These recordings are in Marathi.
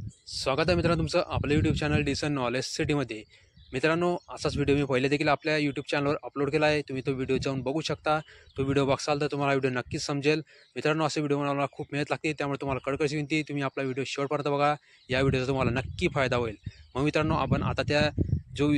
स्वागत आहे मित्रांनो तुमचं आपलं यूट्यूब चॅनल डिसन नॉलेज सिटीमध्ये। मित्रांनो, असाच व्हिडिओ मी पहिले देखील आपल्या यूट्यूब चॅनलवर अपलोड केला आहे। तुम्ही तो व्हिडिओ जाऊन बघू शकता। तो व्हिडिओ बघसाल तर तुम्हाला व्हिडिओ नक्कीच समजेल। मित्रांनो, असे व्हिडिओ बनवायला खूप मेहनत लागते, त्यामुळे तुम्हाला कळकळीची विनंती, तुम्ही आपला व्हिडिओ शेवटपर्यंत बघा। या व्हिडिओचा तुम्हाला नक्की फायदा होईल। मग मित्रांनो, आपण आता ती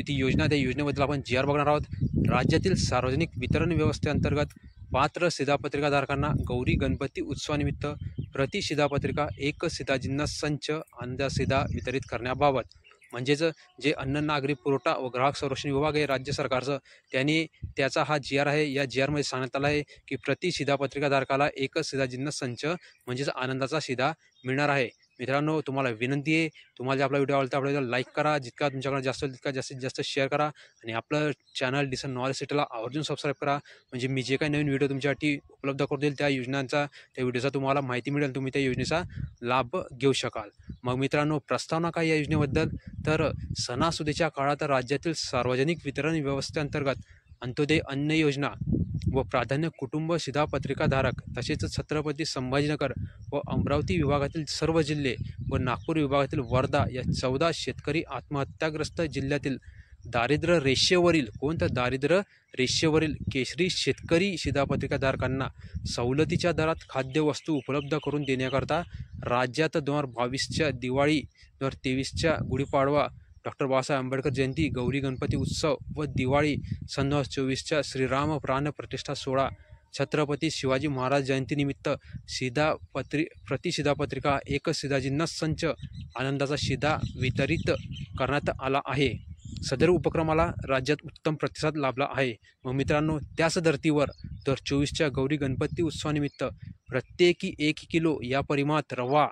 योजना, त्या योजनेबद्दल आपण जी आर बघणार आहोत। राज्यातील सार्वजनिक वितरण व्यवस्थेअंतर्गत पात्र शिधापत्रिकाधारकांना गौरी गणपती उत्सवानिमित्त प्रति शिधापत्रिका एक शिधाजिन्नस संच अंदाशिधा वितरित करण्याबाबत, म्हणजेच जे अन्न नागरी पुरवठा व ग्राहक संरक्षण विभाग आहे राज्य सरकारचं, त्यांनी त्याचा हा जी आर आहे। या जी आरमध्ये सांगण्यात आलं आहे की प्रति शिधापत्रिकाधारकाला एकच शिधाजिन्नस संच म्हणजेच आनंदाचा शिधा मिळणार आहे। मित्रांनो, तुम्हाला विनंती आहे, तुम्हाला जर आपला व्हिडिओ आवडला तर आपल्या व्हिडिओला लाईक करा, जितका तुमच्याकडे जास्त होईल तितका जास्तीत जास्त शेअर करा आणि आपलं चॅनल डिसन नॉलेज सिटीला आवर्जून सबस्क्राईब करा। म्हणजे मी जे काही नवीन व्हिडिओ तुमच्यासाठी उपलब्ध करून देईल, त्या व्हिडिओचा तुम्हाला माहिती मिळेल, तुम्ही त्या योजनेचा लाभ घेऊ शकाल। मग मित्रांनो, प्रस्तावना काय या योजनेबद्दल, तर सणासुदीच्या काळात राज्यातील सार्वजनिक वितरण व्यवस्थेअंतर्गत अंत्योदय अन्न योजना व प्राधान्य कुटुंब शिधापत्रिकाधारक तसेच छत्रपती संभाजीनगर व अमरावती विभागातील सर्व जिल्हे व नागपूर विभागातील वर्धा या 14 शेतकरी आत्महत्याग्रस्त जिल्ह्यातील दारिद्र्य रेषेवरील केशरी शेतकरी शिधापत्रिकाधारकांना सवलतीच्या दरात खाद्यवस्तू उपलब्ध करून देण्याकरता राज्यात 2022च्या दिवाळी, 2023च्या गुढीपाडवा, डॉक्टर बाबासाहेब आंबेडकर जयंती, गौरी गणपती उत्सव व दिवाळी, सन 2024च्या श्रीराम प्राण प्रतिष्ठा सोहळा, छत्रपती शिवाजी महाराज जयंतीनिमित्त प्रति शिधापत्रिका एक शिधाजिन्नस संच आनंदाचा शिधा वितरित करण्यात आला आहे। सदर उपक्रमाला राज्यात उत्तम प्रतिसाद लाभला आहे। मग मित्रांनो, त्याच धर्तीवर 2024च्या गौरी गणपती उत्सवानिमित्त प्रत्येकी 1 किलो या परिमाणात रवा,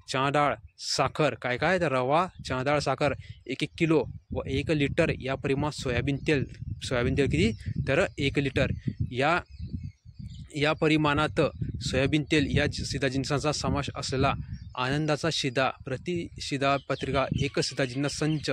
चणा डाळ, साखर, तर रवा, चणा डाळ, साखर 1 किलो व 1 लिटर या परिमाणात सोयाबीन तेल किती, तर 1 लिटर या परिमाणात सोयाबीन तेल या शिधाजिन्नसाचा समावेश असलेला आनंदाचा शिधा प्रति शिधापत्रिका एक शिधाजिन्नस संच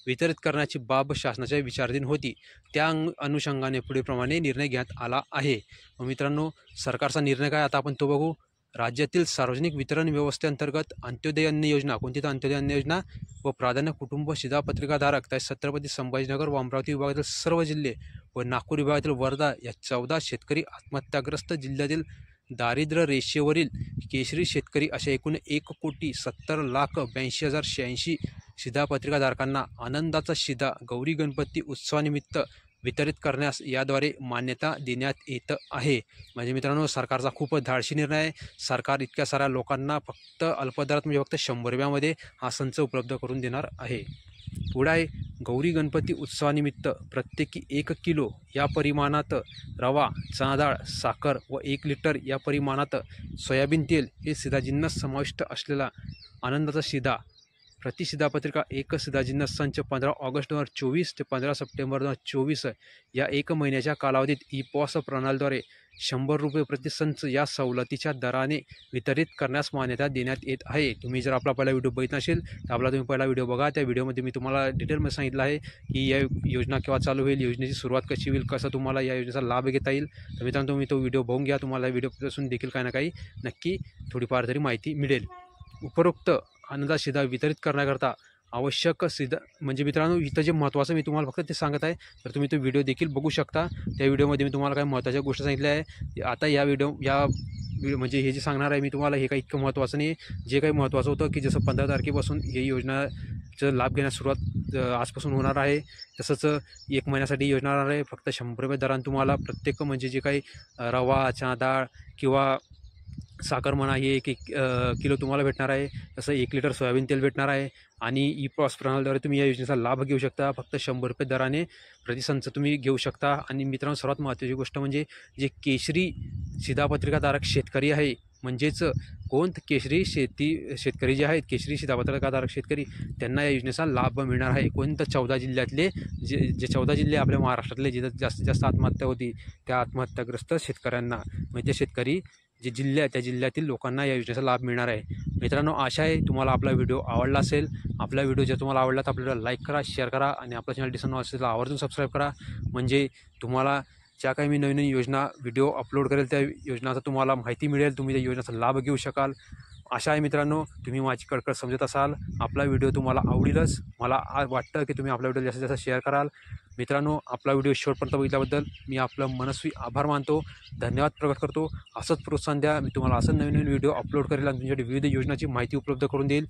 वितरित करण्याची बाब शासनाच्या विचाराधीन होती। त्या अनुषंगाने पुढीलप्रमाणे निर्णय घेण्यात आला आहे। मित्रांनो, सरकारचा निर्णय काय आता आपण तो बघू। राज्यातील सार्वजनिक वितरण व्यवस्थेअंतर्गत अंत्योदय अन्न योजना, कोणती तर अंत्योदय अन्न योजना व प्राधान्य कुटुंब शिधापत्रिकाधारक त्या छत्रपती संभाजीनगर व अमरावती विभागातील सर्व जिल्हे व नागपूर विभागातील वर्धा या 14 शेतकरी आत्महत्याग्रस्त जिल्ह्यातील दारिद्र्य रेषेवरील केशरी शेतकरी अशा एकूण 1,70,82,086 शिधापत्रिकाधारकांना आनंदाचा शिधा गौरी गणपती उत्सवानिमित्त वितरित करण्यास याद्वारे मान्यता देण्यात येत आहे। म्हणजे मित्रांनो, सरकारचा खूप धाडसी निर्णय आहे। सरकार इतक्या साऱ्या लोकांना फक्त अल्पदरात, म्हणजे फक्त 100 रुपयामध्ये हा संच उपलब्ध करून देणार आहे। पुढे आहे, गौरी गणपती उत्सवानिमित्त प्रत्येकी 1 किलो या परिमाणात रवा, चणा डाळ, साखर व 1 लिटर या परिमाणात सोयाबीन तेल हे शिधाजिन्नस समाविष्ट असलेला आनंदाचा शिधा प्रति शिधापत्रिका एक शिधाजिन्नस संच 15 ऑगस्ट 2024 ते 15 सप्टेंबर 2024 या 1 महिन्याच्या कालावधीत ई-पॉस प्रणालीद्वारे 100 रुपये प्रति संच या सवलतीच्या दराने वितरित करण्यास मान्यता देण्यात येत आहे। तुम्ही जर आपला पहिला व्हिडिओ बघितला नसेल तर आपला तुम्ही पहिला व्हिडिओ बघा। त्या व्हिडिओमध्ये मी तुम्हाला डिटेलमध्ये सांगितलं आहे की या योजना केव्हा चालू होईल, योजनेची सुरुवात कशी होईल, कसं तुम्हाला या योजनेचा लाभ घेता येईल। तर मित्रांनो, तुम्ही तो व्हिडिओ बघून घ्या, तुम्हाला व्हिडिओपासून देखील काही ना काही नक्की थोडीफार तरी माहिती मिळेल। उपरोक्त आनंदाचा शिधा वितरित करण्याकरता आवश्यक म्हणजे मित्रांनो, इथं जे महत्त्वाचं मी तुम्हाला फक्त ते सांगत आहे, तर तुम्ही तो व्हिडिओ देखील बघू शकता। त्या व्हिडिओमध्ये मी तुम्हाला काही महत्त्वाच्या गोष्टी सांगितल्या आहे। आता या म्हणजे हे जे सांगणार आहे मी तुम्हाला, हे काही इतकं महत्त्वाचं नाही आहे। जे काही महत्त्वाचं होतं की जसं 15 तारखेपासून ही योजनाचा लाभ घेण्यास सुरुवात आजपासून होणार आहे, तसंच 1 महिन्यासाठी योजना राहणार आहे। फक्त 100 रुपये दराने तुम्हाला प्रत्येक, म्हणजे जे काही रवा, चणा डाळ किंवा साखर म्हणा, हे 1 किलो तुम्हाला भेटणार आहे। तसं 1 लिटर सोयाबीन तेल भेटणार आहे आणि ई-पॉस प्रणालीद्वारे तुम्ही या योजनेचा लाभ घेऊ शकता। फक्त 100 रुपये दराने प्रतिसंच तुम्ही घेऊ शकता। आणि मित्रांनो, सर्वात महत्त्वाची गोष्ट म्हणजे जे केशरी शिधापत्रिकाधारक शेतकरी आहे, म्हणजेच केशरी शेतकरी जे आहेत, केशरी शिधापत्रिकाधारक शेतकरी, त्यांना या योजनेचा लाभ मिळणार आहे। कोणतं 14 जिल्ह्यातले जे 14 जिल्हे आपल्या महाराष्ट्रातले जिथं जास्तीत जास्त आत्महत्या होती, त्या आत्महत्याग्रस्त शेतकऱ्यांना, म्हणजे शेतकरी जे जिल्हे आहेत त्या जिल्ह्यातील लोकांना या योजनेचा लाभ मिळणार आहे। मित्रांनो, आशा आहे तुम्हाला आपला व्हिडिओ आवडला असेल। आपला व्हिडिओ जर तुम्हाला आवडला तर आपल्याला लाईक करा, शेअर करा आणि आपल्या चॅनल डिसन नॉलेजला आवर्जून सबस्क्राईब करा। म्हणजे तुम्हाला ज्या काही मी नवीन योजना व्हिडिओ अपलोड करेल त्या योजनाचा तुम्हाला माहिती मिळेल, तुम्ही त्या योजनेचा लाभ घेऊ शकाल। आशा आहे मित्रांनो तुम्ही माझी कळकळ समजत असाल. आपला व्हिडिओ तुम्हाला आवडीलच. मला वाटतं की तुम्ही आपला व्हिडिओ जास्तीत जास्त शेअर कराल. मित्रांनो आपला व्हिडिओ शेवटपर्यंत बघितल्याबद्दल मी आपलं मनस्वी आभार मानतो. धन्यवाद प्रकट करतो. असंच प्रोत्साहन द्या. मी तुम्हाला असं नवीन नवीन व्हिडिओ अपलोड करेल आणि तुमच्यासाठी विविध योजनांची माहिती उपलब्ध करून देईल.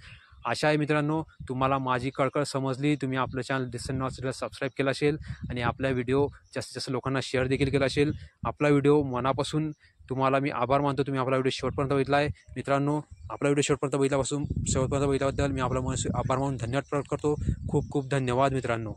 आशा आहे मित्रांनो तुम्हाला माझी कळकळ समजली. तुम्ही आपलं चॅनल दिसन नॉसला सबस्क्राईब केलं असेल आणि आपला व्हिडिओ जास्तीत जास्त लोकांना शेअर देखील केला असेल. आपला व्हिडिओ मनापासून तुम्हाला मी आभार मानतो. तुम्ही आपला व्हिडिओ शेवटपर्यंत बघितला आहे. मित्रांनो आपला व्हिडिओ शेवटपर्यंत बघितल्याबद्दल मी आपला मनस्वी आभार मानून धन्यवाद प्रकट करतो. खूप खूप धन्यवाद मित्रांनो.